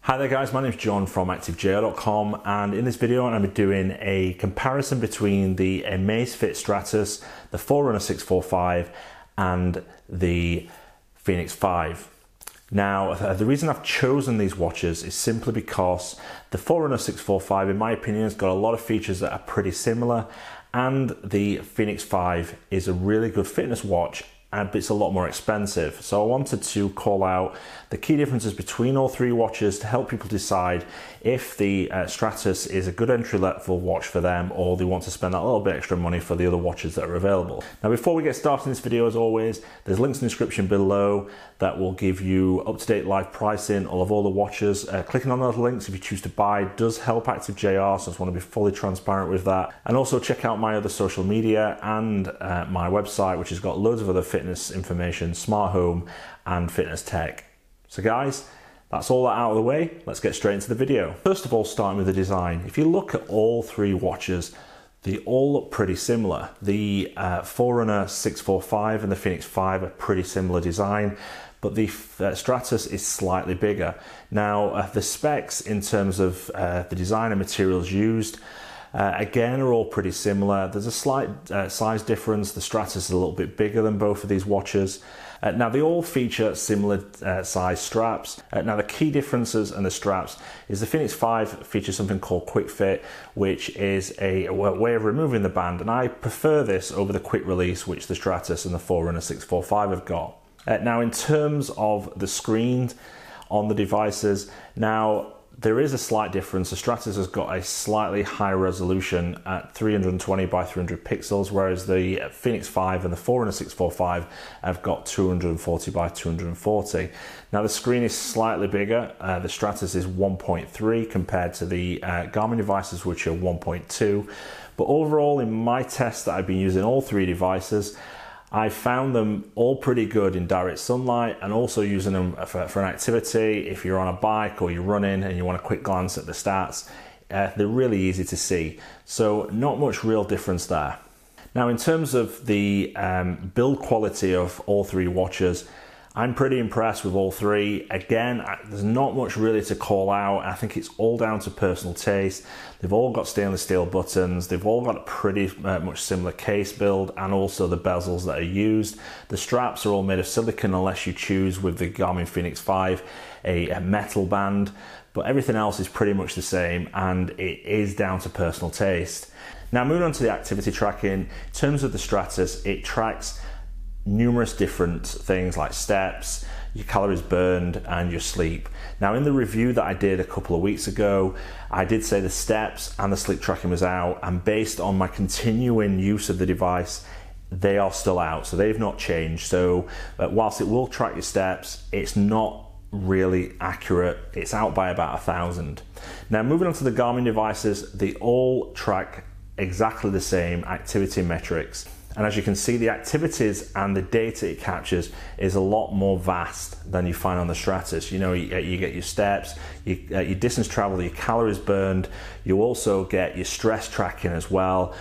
Hi there guys, my name is John from ActiveJR.com, and in this video I'm going to be doing a comparison between the Amazfit Stratos, the Forerunner 645 and the Fenix 5. Now the reason I've chosen these watches is simply because the Forerunner 645 in my opinion has got a lot of features that are pretty similar, and the Fenix 5 is a really good fitness watch, but it's a lot more expensive. So I wanted to call out the key differences between all three watches to help people decide if the Stratos is a good entry-level watch for them, or they want to spend that little bit extra money for the other watches that are available. Now before we get started in this video, as always, there's links in the description below that will give you up-to-date live pricing of all the watches. Clicking on those links if you choose to buy does help ActiveJR, so I just want to be fully transparent with that. And also check out my other social media and my website, which has got loads of other fitness information, smart home and fitness tech. So guys, that's all that out of the way. Let's get straight into the video. First of all, starting with the design. If you look at all three watches, they all look pretty similar. The Forerunner 645 and the Fenix 5 are pretty similar design, but the Stratos is slightly bigger. Now the specs in terms of the design and materials used again are all pretty similar. There's a slight size difference. The Stratos is a little bit bigger than both of these watches. Now they all feature similar size straps. Now the key differences in the straps is the Fenix 5 features something called Quick Fit, which is a way of removing the band, and I prefer this over the quick release which the Stratos and the Forerunner 645 have got. Now in terms of the screens on the devices, now there is a slight difference. The Stratos has got a slightly higher resolution at 320 by 300 pixels, whereas the Fenix 5 and the Forerunner 645 have got 240 by 240. Now the screen is slightly bigger. The Stratos is 1.3 compared to the Garmin devices, which are 1.2. But overall, in my test that I've been using all three devices, I found them all pretty good in direct sunlight, and also using them for an activity. If you're on a bike or you're running and you want a quick glance at the stats, they're really easy to see. So not much real difference there. Now in terms of the build quality of all three watches, I'm pretty impressed with all three. Again, there's not much really to call out. I think it's all down to personal taste. They've all got stainless steel buttons. They've all got a pretty much similar case build, and also the bezels that are used. The straps are all made of silicone, unless you choose with the Garmin Fenix 5 a metal band, but everything else is pretty much the same, and it is down to personal taste. Now moving on to the activity tracking, in terms of the Stratos, it tracks numerous different things like steps, your calories burned and your sleep. Now in the review that I did a couple of weeks ago, I did say the steps and the sleep tracking was out, and based on my continuing use of the device, they are still out, so they've not changed. So whilst it will track your steps, it's not really accurate. It's out by about 1,000. Now moving on to the Garmin devices, they all track exactly the same activity metrics. And as you can see, the activities and the data it captures is a lot more vast than you find on the Stratos. You know, you get your steps, your distance traveled, your calories burned. You also get your stress tracking as well.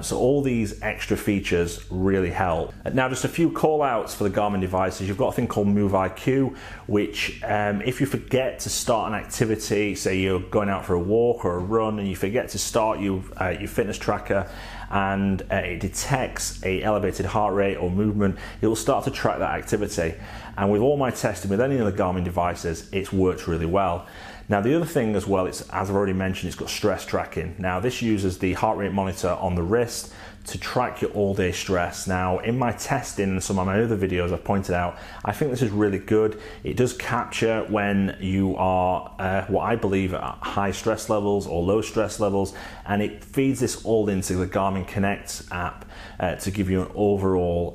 So all these extra features really help. Now just a few call outs for the Garmin devices. You've got a thing called Move IQ, which if you forget to start an activity, say you're going out for a walk or a run and you forget to start your fitness tracker, and it detects a elevated heart rate or movement, it will start to track that activity. And with all my testing with any of the Garmin devices, it's worked really well. Now the other thing as well, it's, as I've already mentioned, it's got stress tracking. Now this uses the heart rate monitor on the wrist to track your all-day stress. Now in my testing and some of my other videos I've pointed out, I think this is really good. It does capture when you are what I believe at high stress levels or low stress levels, and it feeds this all into the Garmin Connect app to give you an overall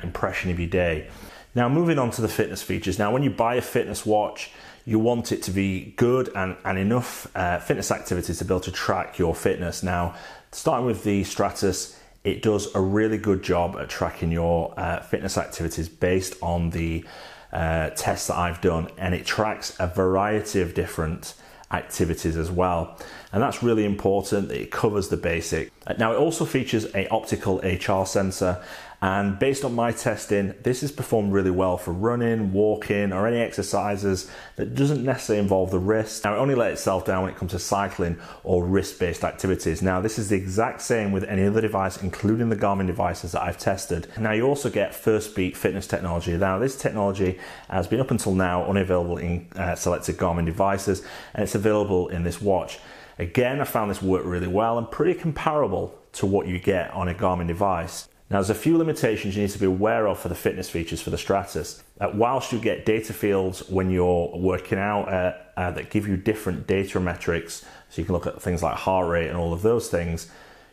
impression of your day. Now moving on to the fitness features. Now when you buy a fitness watch, you want it to be good and enough fitness activities to be able to track your fitness. Now starting with the Stratos, it does a really good job at tracking your fitness activities based on the tests that I've done, and it tracks a variety of different activities as well. and that's really important. It covers the basic. Now it also features an optical HR sensor, and based on my testing, this has performed really well for running, walking, or any exercises that doesn't necessarily involve the wrist. Now it only lets itself down when it comes to cycling or wrist-based activities. Now this is the exact same with any other device, including the Garmin devices that I've tested. Now you also get first beat fitness technology. Now this technology has been up until now unavailable in selected Garmin devices, and it's available in this watch. Again, I found this work really well and pretty comparable to what you get on a Garmin device. Now there's a few limitations you need to be aware of for the fitness features for the Stratos. Whilst you get data fields when you're working out that give you different data metrics, so you can look at things like heart rate and all of those things,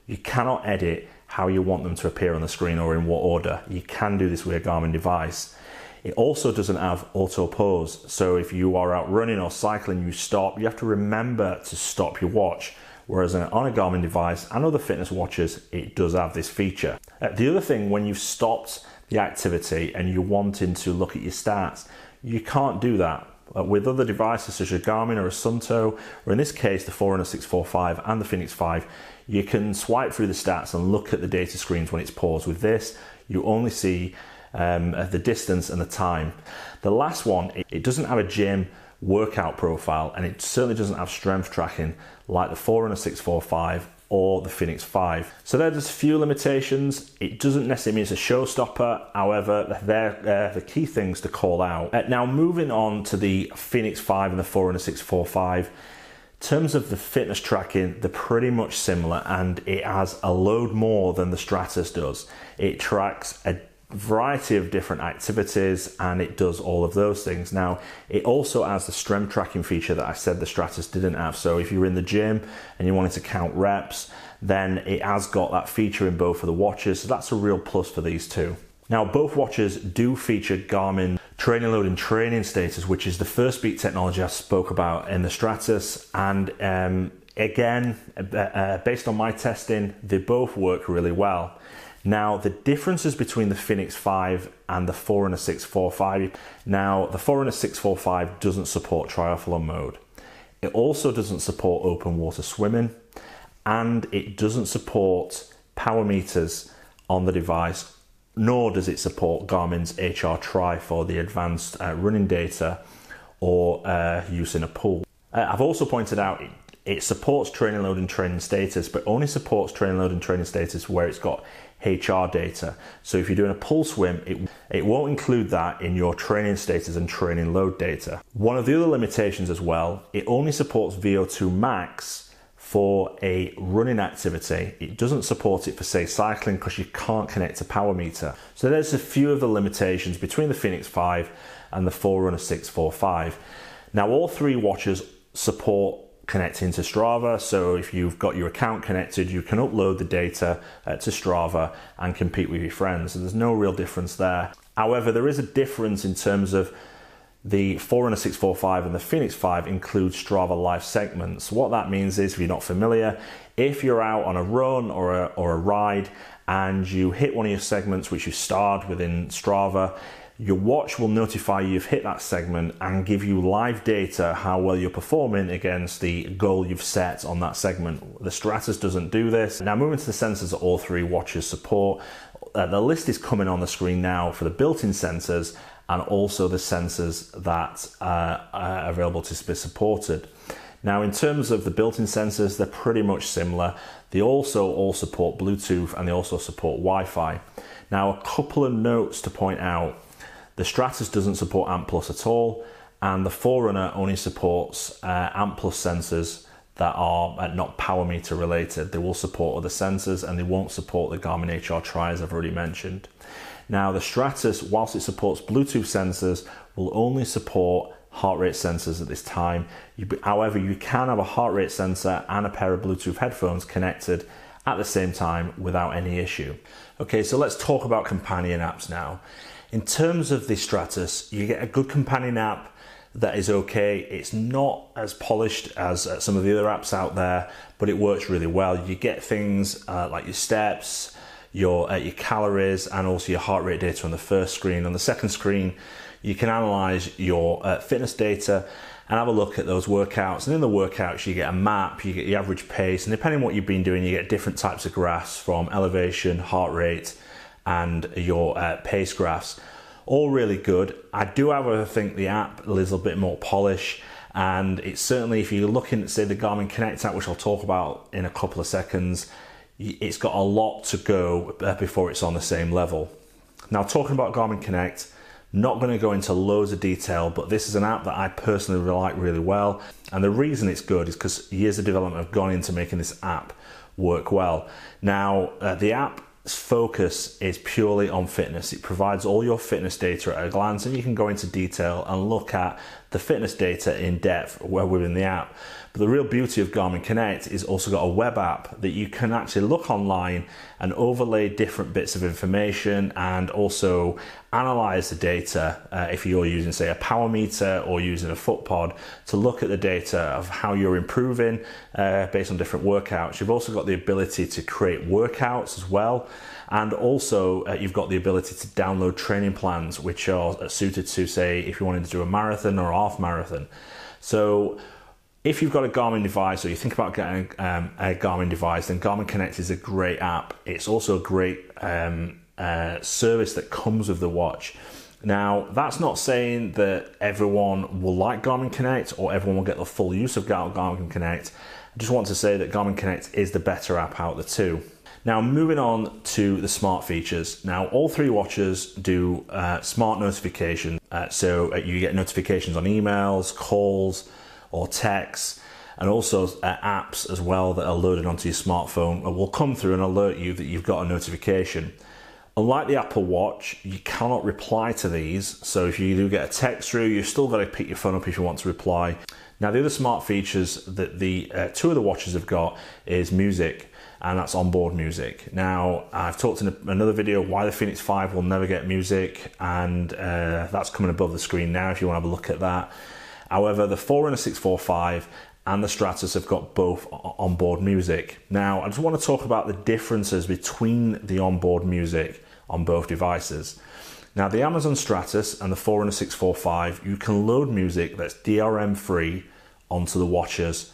you cannot edit how you want them to appear on the screen or in what order. You can do this with a Garmin device. It also doesn't have auto pause, so if you are out running or cycling, you stop, you have to remember to stop your watch. Whereas on a Garmin device and other fitness watches, it does have this feature. The other thing, when you've stopped the activity and you're wanting to look at your stats, you can't do that. With other devices such as Garmin or a Sunto, or in this case the Forerunner 645 and the Fenix 5, you can swipe through the stats and look at the data screens when it's paused. With this, you only see the distance and the time. The last one, it doesn't have a gym workout profile, and it certainly doesn't have strength tracking like the Forerunner 645 or the Fenix 5. So there's a few limitations. It doesn't necessarily mean it's a showstopper, however, they're the key things to call out. Now moving on to the Fenix 5 and the Forerunner 645, in terms of the fitness tracking, they're pretty much similar, and it has a load more than the Stratos does. It tracks a variety of different activities, and it does all of those things. Now it also has the strength tracking feature that I said the Stratos didn't have. So if you're in the gym and you wanted to count reps, then it has got that feature in both of the watches, so that's a real plus for these two. Now both watches do feature Garmin training load and training status, which is the first beat technology I spoke about in the Stratos, and again, based on my testing, they both work really well. Now, the differences between the Fenix 5 and the Forerunner 645. Now, the Forerunner 645 doesn't support triathlon mode. It also doesn't support open water swimming, and it doesn't support power meters on the device, nor does it support Garmin's HR Tri for the advanced running data or use in a pool. I've also pointed out it supports training load and training status, but only supports training load and training status where it's got HR data. So if you're doing a pool swim, it won't include that in your training status and training load data. One of the other limitations as well, it only supports VO2 max for a running activity. It doesn't support it for, say, cycling, because you can't connect a power meter. So there's a few of the limitations between the Fenix 5 and the Forerunner 645. Now all three watches support connecting to Strava, so if you've got your account connected, you can upload the data to Strava and compete with your friends. So there's no real difference there. However, there is a difference in terms of the Forerunner 645 and the Fenix 5 include Strava live segments. What that means is, if you're not familiar, if you're out on a run or a ride and you hit one of your segments which you starred within Strava, your watch will notify you you've hit that segment and give you live data how well you're performing against the goal you've set on that segment. The Stratos doesn't do this. Now moving to the sensors that all three watches support, the list is coming on the screen now for the built-in sensors and also the sensors that are available to be supported. Now in terms of the built-in sensors, they're pretty much similar. They also all support Bluetooth and they also support Wi-Fi. Now a couple of notes to point out. The Stratos doesn't support ANT+ at all, and the Forerunner only supports ANT+ sensors that are not power meter related. They will support other sensors and they won't support the Garmin HR Tri, as I've already mentioned. Now the Stratos, whilst it supports Bluetooth sensors, will only support heart rate sensors at this time. However, you can have a heart rate sensor and a pair of Bluetooth headphones connected at the same time without any issue. Okay, so let's talk about companion apps now. In terms of the Stratos, you get a good companion app that is okay. It's not as polished as some of the other apps out there, but it works really well. You get things like your steps, your calories, and also your heart rate data on the first screen. On the second screen, you can analyze your fitness data and have a look at those workouts. And in the workouts, you get a map, you get the average pace, and depending on what you've been doing, you get different types of graphs from elevation, heart rate, and your pace graphs. All really good. I do, however, think the app a little bit more polish, and it's certainly, if you're looking at, say, the Garmin Connect app, which I'll talk about in a couple of seconds, it's got a lot to go before it's on the same level. Now, talking about Garmin Connect, not going to go into loads of detail, but this is an app that I personally like really well, and the reason it's good is because years of development have gone into making this app work well. Now, the app's focus is purely on fitness. It provides all your fitness data at a glance, and you can go into detail and look at the fitness data in depth within the app. But the real beauty of Garmin Connect is also got a web app that you can actually look online and overlay different bits of information, and also analyze the data if you're using, say, a power meter or using a foot pod, to look at the data of how you're improving based on different workouts. You've also got the ability to create workouts as well, and also you've got the ability to download training plans which are suited to, say, if you wanted to do a marathon or a half marathon. So if you've got a Garmin device, or you think about getting a Garmin device, then Garmin Connect is a great app. It's also a great service that comes with the watch. Now, that's not saying that everyone will like Garmin Connect or everyone will get the full use of Garmin Connect. I just want to say that Garmin Connect is the better app out of the two. Now, moving on to the smart features. Now, all three watches do smart notification. So you get notifications on emails, calls, or texts, and also apps as well that are loaded onto your smartphone and will come through and alert you that you've got a notification. Unlike the Apple Watch, you cannot reply to these, so if you do get a text through, you've still got to pick your phone up if you want to reply. Now, the other smart features that the two of the watches have got is music, and that's onboard music. Now, I've talked in another video why the Fenix 5 will never get music, and that's coming above the screen now if you want to have a look at that. However, the Forerunner 645 and the Stratos have got both onboard music. Now, I just want to talk about the differences between the onboard music on both devices. Now, the Amazon Stratos and the Forerunner 645, you can load music that's DRM free onto the watches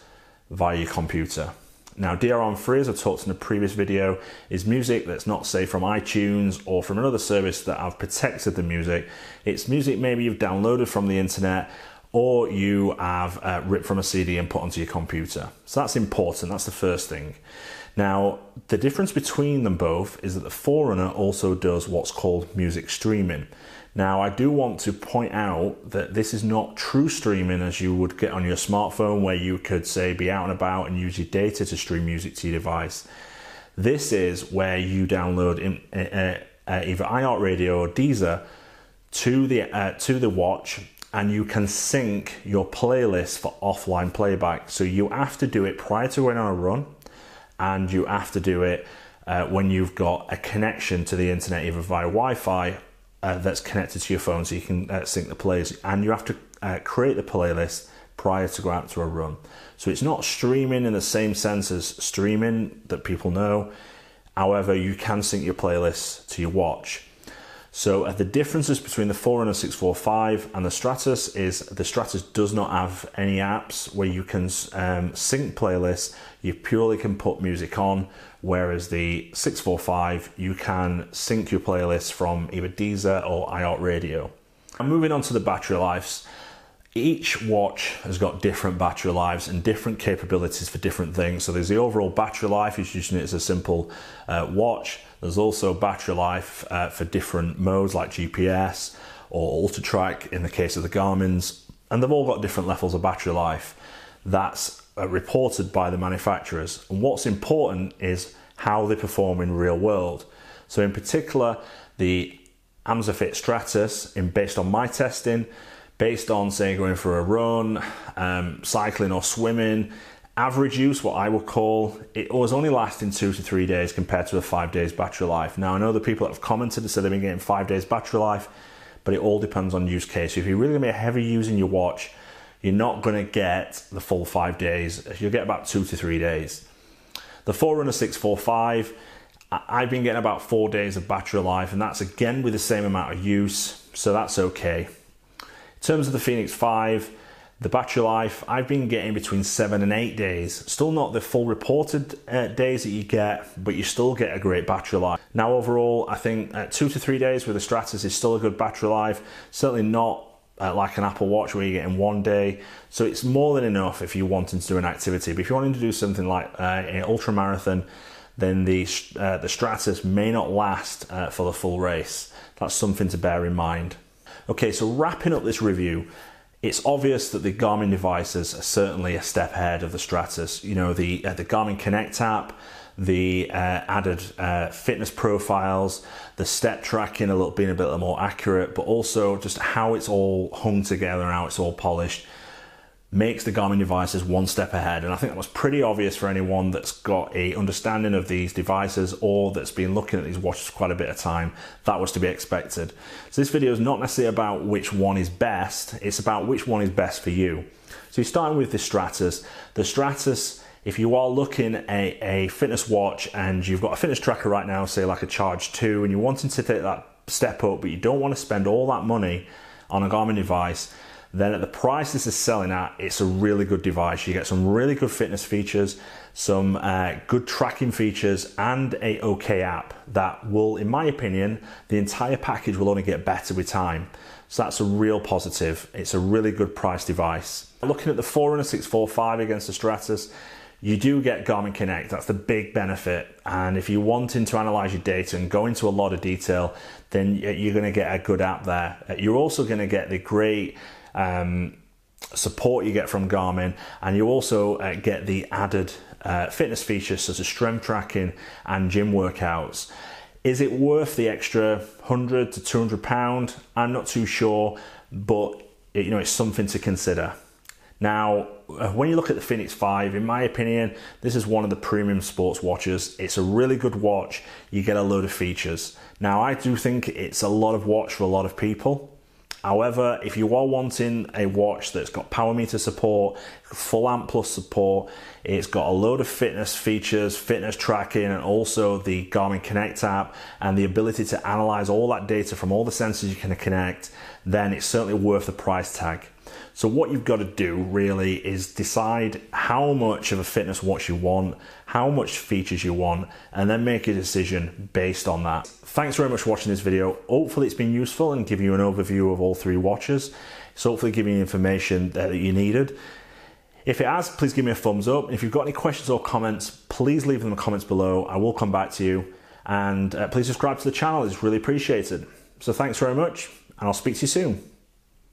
via your computer. Now, DRM free, as I talked in a previous video, is music that's not, say, from iTunes or from another service that have protected the music. It's music maybe you've downloaded from the internet, or you have ripped from a CD and put onto your computer. So that's important, that's the first thing. Now, the difference between them both is that the Forerunner also does what's called music streaming. Now, I do want to point out that this is not true streaming as you would get on your smartphone, where you could, say, be out and about and use your data to stream music to your device. This is where you download either iHeartRadio or Deezer to the watch, and you can sync your playlist for offline playback. So you have to do it prior to going on a run, and you have to do it when you've got a connection to the internet, either via Wi-Fi that's connected to your phone, so you can sync the playlist, and you have to create the playlist prior to go out to a run. So it's not streaming in the same sense as streaming that people know. However, you can sync your playlist to your watch. So the differences between the Forerunner 645 and the Stratos is the Stratos does not have any apps where you can sync playlists. You purely can put music on, whereas the 645, you can sync your playlists from either Deezer or iHeartRadio. And moving on to the battery lives. Each watch has got different battery lives and different capabilities for different things. So there's the overall battery life, if you're using it as a simple watch. There's also battery life for different modes like GPS or Ultra Track in the case of the Garmin's. And they've all got different levels of battery life. That's reported by the manufacturers. And what's important is how they perform in real world. So in particular, the Amazfit Stratos, based on my testing, based on, say, going for a run, cycling or swimming, average use, what I would call, it was only lasting 2 to 3 days compared to a 5 days battery life. Now, I know the people that have commented and said they've been getting 5 days battery life, but it all depends on use case. If you're really going to be a heavy user in your watch, you're not going to get the full 5 days. You'll get about 2 to 3 days. The Forerunner 645, I've been getting about 4 days of battery life, and that's again with the same amount of use, so that's okay. terms of the Fenix 5, the battery life, I've been getting between 7 and 8 days. Still not the full reported days that you get, but you still get a great battery life. Now overall, I think 2 to 3 days with the Stratos is still a good battery life. Certainly not like an Apple Watch where you get in 1 day. So it's more than enough if you're wanting to do an activity. But if you're wanting to do something like an ultra marathon, then the Stratos may not last for the full race. That's something to bear in mind. Okay, so wrapping up this review, it's obvious that the Garmin devices are certainly a step ahead of the Stratos. You know, the Garmin Connect app, the added fitness profiles, the step tracking being a bit more accurate, but also just how it's all hung together and how it's all polished makes the Garmin devices one step ahead. And I think that was pretty obvious for anyone that's got a understanding of these devices or that's been looking at these watches for quite a bit of time. That was to be expected. So this video is not necessarily about which one is best, it's about which one is best for you. So you're starting with the Stratos. The Stratos, if you are looking at a fitness watch and you've got a fitness tracker right now, say like a Charge 2, and you're wanting to take that step up, but you don't want to spend all that money on a Garmin device, then at the price this is selling at, it's a really good device. You get some really good fitness features, some good tracking features, and a OK app that will, in my opinion, the entire package will only get better with time. So that's a real positive. It's a really good price device. Looking at the Forerunner 645 against the Stratos, you do get Garmin Connect. That's the big benefit. And if you're wanting to analyze your data and go into a lot of detail, then you're going to get a good app there. You're also going to get the great support you get from Garmin, and you also get the added fitness features such as strength tracking and gym workouts. Is it worth the extra £100 to £200? I'm not too sure, but it's something to consider. Now, when you look at the Fenix 5, in my opinion, this is one of the premium sports watches. It's a really good watch. You get a load of features. Now, I do think it's a lot of watch for a lot of people. However, if you are wanting a watch that's got power meter support, full amp plus support, it's got a load of fitness features, fitness tracking, and also the Garmin Connect app, and the ability to analyze all that data from all the sensors you can connect, then it's certainly worth the price tag. So what you've got to do really is decide how much of a fitness watch you want, how much features you want, and then make a decision based on that. Thanks very much for watching this video. Hopefully it's been useful and give you an overview of all three watches. It's hopefully giving you information that you needed. If it has, please give me a thumbs up. If you've got any questions or comments, please leave them in the comments below. I will come back to you. And please subscribe to the channel. It's really appreciated. So thanks very much, and I'll speak to you soon.